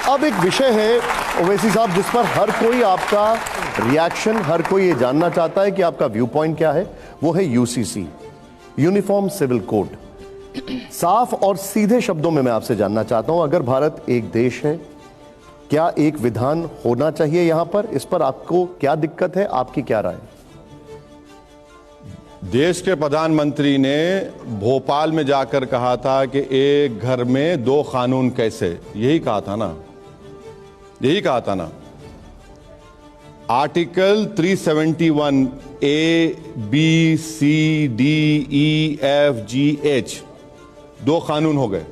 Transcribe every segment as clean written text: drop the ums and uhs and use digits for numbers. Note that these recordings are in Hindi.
अब एक विषय है ओवैसी साहब जिस पर हर कोई आपका रिएक्शन, हर कोई ये जानना चाहता है कि आपका व्यू पॉइंट क्या है। वो है यूसीसी, यूनिफॉर्म सिविल कोड। साफ और सीधे शब्दों में मैं आपसे जानना चाहता हूं, अगर भारत एक देश है, क्या एक विधान होना चाहिए यहां पर? इस पर आपको क्या दिक्कत है, आपकी क्या राय? देश के प्रधानमंत्री ने भोपाल में जाकर कहा था कि एक घर में दो कानून कैसे, यही कहा था ना, यही कहा था ना। Article 371 A B C D E F G H, दो कानून हो गए।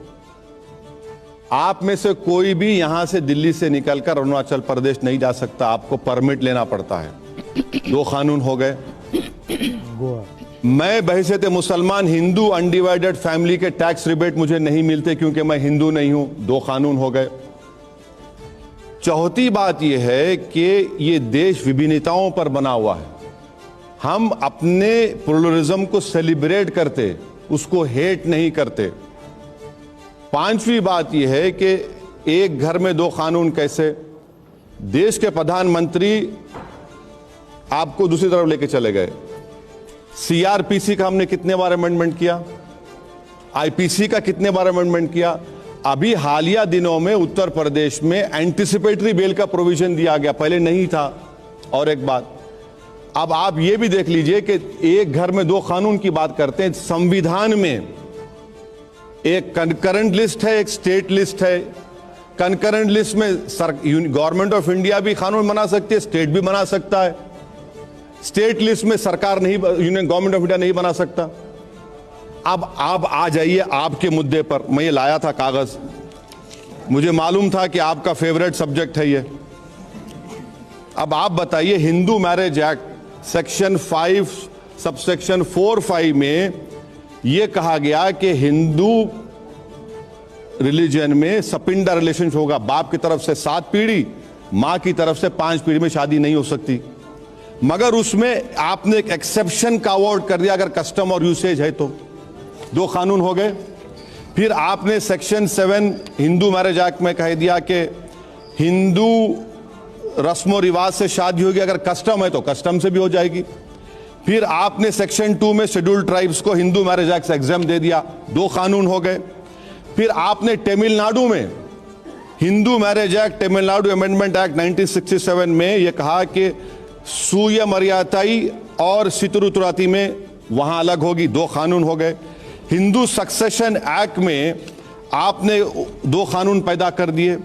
आप में से कोई भी यहां से दिल्ली से निकलकर अरुणाचल प्रदेश नहीं जा सकता, आपको परमिट लेना पड़ता है। दो कानून हो गए। मैं बहैसियत मुसलमान हिंदू अनडिवाइडेड फैमिली के टैक्स रिबेट मुझे नहीं मिलते क्योंकि मैं हिंदू नहीं हूं, दो कानून हो गए। चौथी बात यह है कि यह देश विभिन्नताओं पर बना हुआ है। हम अपने प्लुरलिज्म को सेलिब्रेट करते, उसको हेट नहीं करते। पांचवी बात यह है कि एक घर में दो कानून कैसे, देश के प्रधानमंत्री आपको दूसरी तरफ लेके चले गए। सीआरपीसी का हमने कितने बार अमेंडमेंट किया, आईपीसी का कितने बार अमेंडमेंट किया। अभी हालिया दिनों में उत्तर प्रदेश में एंटिसिपेटरी बेल का प्रोविजन दिया गया, पहले नहीं था। और एक बात, अब आप ये भी देख लीजिए कि एक घर में दो कानून की बात करते हैं। संविधान में एक कंकरेंट लिस्ट है, एक स्टेट लिस्ट है। कंकरेंट लिस्ट में गवर्नमेंट ऑफ इंडिया भी कानून बना सकती है, स्टेट भी बना सकता है। स्टेट लिस्ट में सरकार नहीं, यूनियन गवर्नमेंट ऑफ इंडिया नहीं बना सकता। अब आप आ जाइए आपके मुद्दे पर। मैं ये लाया था कागज, मुझे मालूम था कि आपका फेवरेट सब्जेक्ट है ये। अब आप बताइए, Hindu marriage act section 5 subsection 4(5) में यह कहा गया कि हिंदू रिलीजन में सपिंडा रिलेशन होगा। बाप की तरफ से 7 पीढ़ी, मां की तरफ से 5 पीढ़ी में शादी नहीं हो सकती। मगर उसमें आपने एक एक्सेप्शन का अवॉर्ड कर दिया, अगर कस्टम और यूसेज है तो। दो कानून हो गए। फिर आपने सेक्शन 7 हिंदू मैरिज एक्ट में कह दिया कि हिंदू रस्मों रिवाज से शादी होगी, अगर कस्टम है तो कस्टम से भी हो जाएगी। फिर आपने सेक्शन 2 में शेड्यूल्ड ट्राइब्स को हिंदू मैरिज एक्ट से एग्जाम दे दिया, दो कानून हो गए। फिर आपने तमिलनाडु में Hindu marriage act, Tamil Nadu amendment act 1967 में यह कहा कि सूय मर्यादाई और सितरुतुराती में वहां अलग होगी, दो कानून हो गए। हिंदू सक्सेशन एक्ट में आपने दो कानून पैदा कर दिए।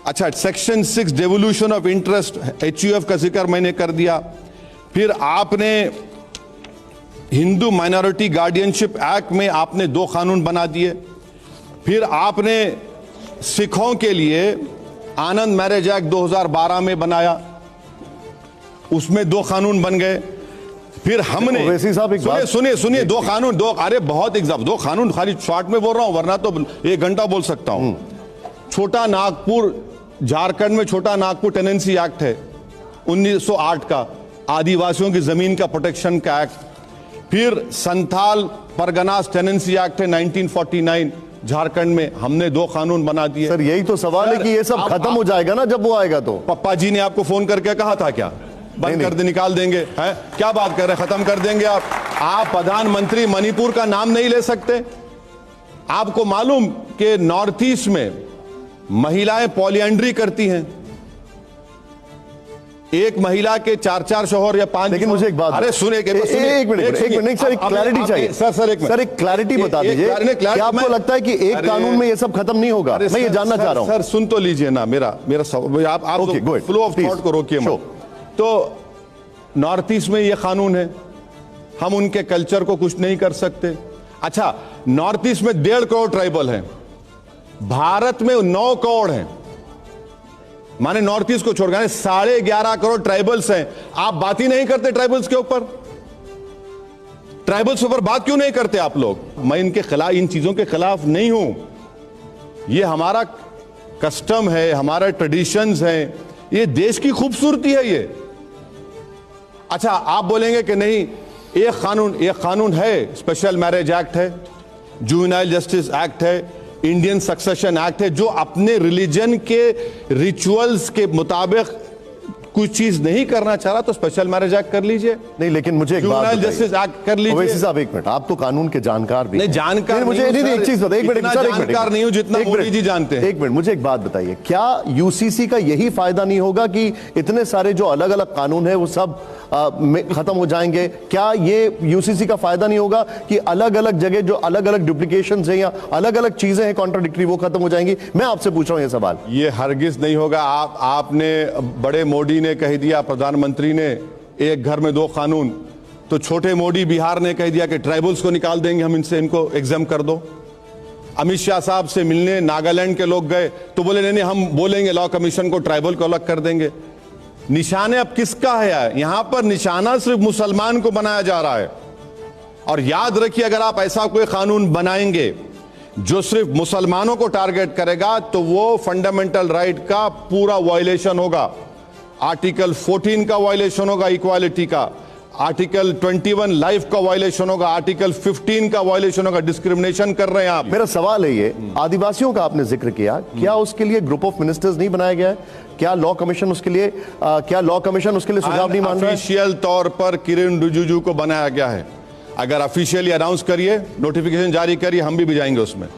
अच्छा, section 6 devolution of interest HUF का जिक्र मैंने कर दिया। फिर आपने हिंदू माइनॉरिटी गार्डियनशिप एक्ट में आपने दो कानून बना दिए। फिर आपने सिखों के लिए आनंद मैरिज एक्ट 2012 में बनाया, उसमें दो कानून बन गए। फिर हमने सुनिए दो कानून, अरे बहुत एग्जाम, दो कानून खाली शॉर्ट में बोल रहा हूं, वरना तो 1 घंटा बोल सकता हूं। छोटा नागपुर, झारखंड में छोटा नागपुर टेनेंसी एक्ट है 1908 का, आदिवासियों की जमीन का प्रोटेक्शन का एक्ट। फिर संथाल परगनास टेनेंसी एक्ट है 1949 झारखंड में, हमने दो कानून बना दिए। सर यही तो सवाल है कि ये सब खत्म हो जाएगा ना जब वो आएगा तो। पप्पा जी ने आपको फोन करके कहा था क्या बंद कर दे, निकाल देंगे? हैं, क्या बात कर रहे हैं, खत्म कर देंगे आप प्रधानमंत्री मणिपुर का नाम नहीं ले सकते? आपको मालूम कि नॉर्थ ईस्ट में महिलाएं पॉलिएंड्री करती हैं, एक महिला के 4 शौहर या 5। लेकिन मुझे एक बात, अरे सुने, एक मिनट सर, एक क्लैरिटी चाहिए। सर एक क्लैरिटी बता दीजिए, क्या आपको लगता है कि एक कानून में ये सब खत्म नहीं होगा? मैं ये जानना चाह रहा हूं। सर सुन तो लीजिए ना मेरा आप फ्लो ऑफ थॉट को रोकिए मत। तो नॉर्थ ईस्ट में ये कानून है, हम उनके कल्चर को कुछ नहीं कर सकते। अच्छा, नॉर्थ ईस्ट में 1.5 करोड़ ट्राइबल हैं, भारत में 9 करोड़ हैं, माने नॉर्थ ईस्ट को छोड़कर 11.5 करोड़ ट्राइबल्स हैं। आप बात ही नहीं करते ट्राइबल्स के ऊपर, ट्राइबल्स के ऊपर बात क्यों नहीं करते आप लोग? मैं इनके खिलाफ, इन चीजों के खिलाफ नहीं हूं, ये हमारा कस्टम है, हमारा ट्रेडिशंस है, ये देश की खूबसूरती है ये। अच्छा, आप बोलेंगे कि नहीं, एक कानून है, स्पेशल मैरिज एक्ट है, जुवेनाइल जस्टिस एक्ट है, इंडियन सक्सेशन एक्ट है, जो अपने रिलीजन के रिचुअल्स के मुताबिक कुछ चीज नहीं करना चाह रहा तो स्पेशल मैरिज एक्ट कर लीजिए। नहीं, लेकिन मुझे एक बात जुवेनाइल जस्टिस एक्ट कर लीजिए। ओवैसी साहब एक मिनट, आप तो कानून के जानकार भी नहीं, हैं। जानकार मुझे नहीं हूं, नहीं, सर, एक चीज बताइए, एक मिनट, इतना सर, एक मिनट, जानकार नहीं हूं जितना मोदी जी जानते हैं। एक मिनट, मुझे एक बात बताइए, क्या यूसीसी का यही फायदा नहीं होगा कि इतने सारे जो अलग अलग कानून है वो सब खत्म हो जाएंगे? क्या ये यूसीसी का फायदा नहीं होगा कि अलग अलग जगह जो अलग अलग डुप्लीकेशंस हैं या अलग अलग चीजें हैं कॉन्ट्राडिक्टरी, वो खत्म हो जाएंगी? मैं आपसे पूछ रहा हूं ये सवाल। ये हरगिज नहीं होगा। आपने बड़े मोदी ने कह दिया, प्रधानमंत्री ने एक घर में 2 कानून, तो छोटे मोदी बिहार ने कह दिया कि ट्राइबल्स को निकाल देंगे हम, इनको एग्जाम कर दो। अमित शाह साहब से मिलने नागालैंड के लोग गए तो बोले नहीं, हम बोलेंगे लॉ कमीशन को, ट्राइबल को अलग कर देंगे। निशाने अब किसका है? यहां पर निशाना सिर्फ मुसलमान को बनाया जा रहा है। और याद रखिए, अगर आप ऐसा कोई कानून बनाएंगे जो सिर्फ मुसलमानों को टारगेट करेगा तो वो फंडामेंटल राइट का पूरा वायलेशन होगा। आर्टिकल 14 का वायलेशन होगा, इक्वालिटी का। आर्टिकल 21 लाइफ का वायलेशन होगा। आर्टिकल 15 का वायलेशन होगा। डिस्क्रिमिनेशन कर रहे हैं आप। मेरा सवाल है ये, आदिवासियों का आपने जिक्र किया, क्या उसके लिए ग्रुप ऑफ मिनिस्टर्स नहीं बनाया गया है? क्या लॉ कमीशन उसके लिए सुझाव नहीं मान रहा है? ऑफिशियल तौर पर किरण रिजिजू को बनाया गया है। अगर ऑफिशियली अनाउंस करिए, नोटिफिकेशन जारी करिए, हम भी जाएंगे उसमें।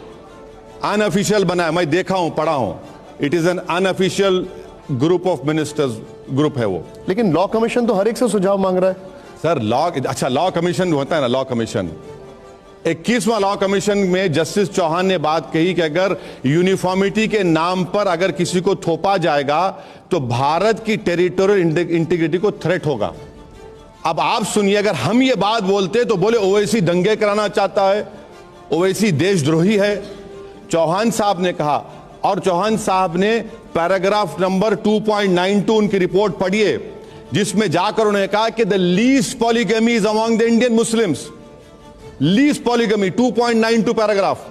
अनऑफिशियल बनाया, मैं देखा हूं, पढ़ा हूं। It is an unofficial group of ministers group है वो। लेकिन लॉ कमीशन तो हर एक से सुझाव मांग रहा है सर। अच्छा, लॉ कमीशन होता है ना, लॉ कमीशन 21वां लॉ कमीशन में जस्टिस चौहान ने बात कही कि अगर यूनिफॉर्मिटी के नाम पर अगर किसी को थोपा जाएगा तो भारत की टेरिटोरियल इंटीग्रिटी को थ्रेट होगा। अब आप सुनिए, अगर हम ये बात बोलते तो बोले ओवैसी दंगे कराना चाहता है, ओवैसी देशद्रोही है। चौहान साहब ने कहा, और चौहान साहब ने पैराग्राफ नंबर 2.92 उनकी रिपोर्ट पढ़िए, जिसमें जाकर उन्होंने कहा कि the least polygamy is among the Indian Muslims. Least polygamy 2.92 paragraph.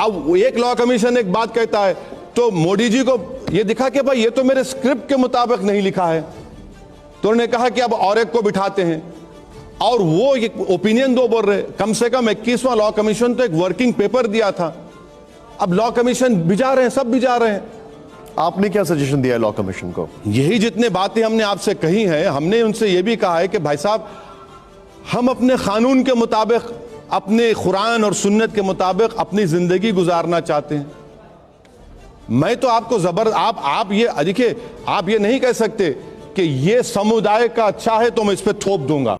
अब एक लॉ कमीशन एक बात कहता है तो मोदी जी को यह दिखा कि भाई ये तो मेरे स्क्रिप्ट के मुताबिक नहीं लिखा है, तो उन्होंने कहा कि अब और एक को बिठाते हैं और वो एक ओपिनियन दो बोल रहे। कम से कम 21वां लॉ कमीशन तो एक वर्किंग पेपर दिया था। अब लॉ कमीशन बिजा रहे हैं, सब बिजा रहे हैं। आपने क्या सजेशन दिया है लॉ कमीशन को? यही जितने बातें हमने आपसे कही हैं, हमने उनसे यह भी कहा है कि भाई साहब, हम अपने कानून के मुताबिक, अपने कुरान और सुन्नत के मुताबिक अपनी जिंदगी गुजारना चाहते हैं। मैं तो आपको आप ये देखिए, आप ये नहीं कह सकते कि ये समुदाय का अच्छा है तो मैं इस पे थोप दूंगा।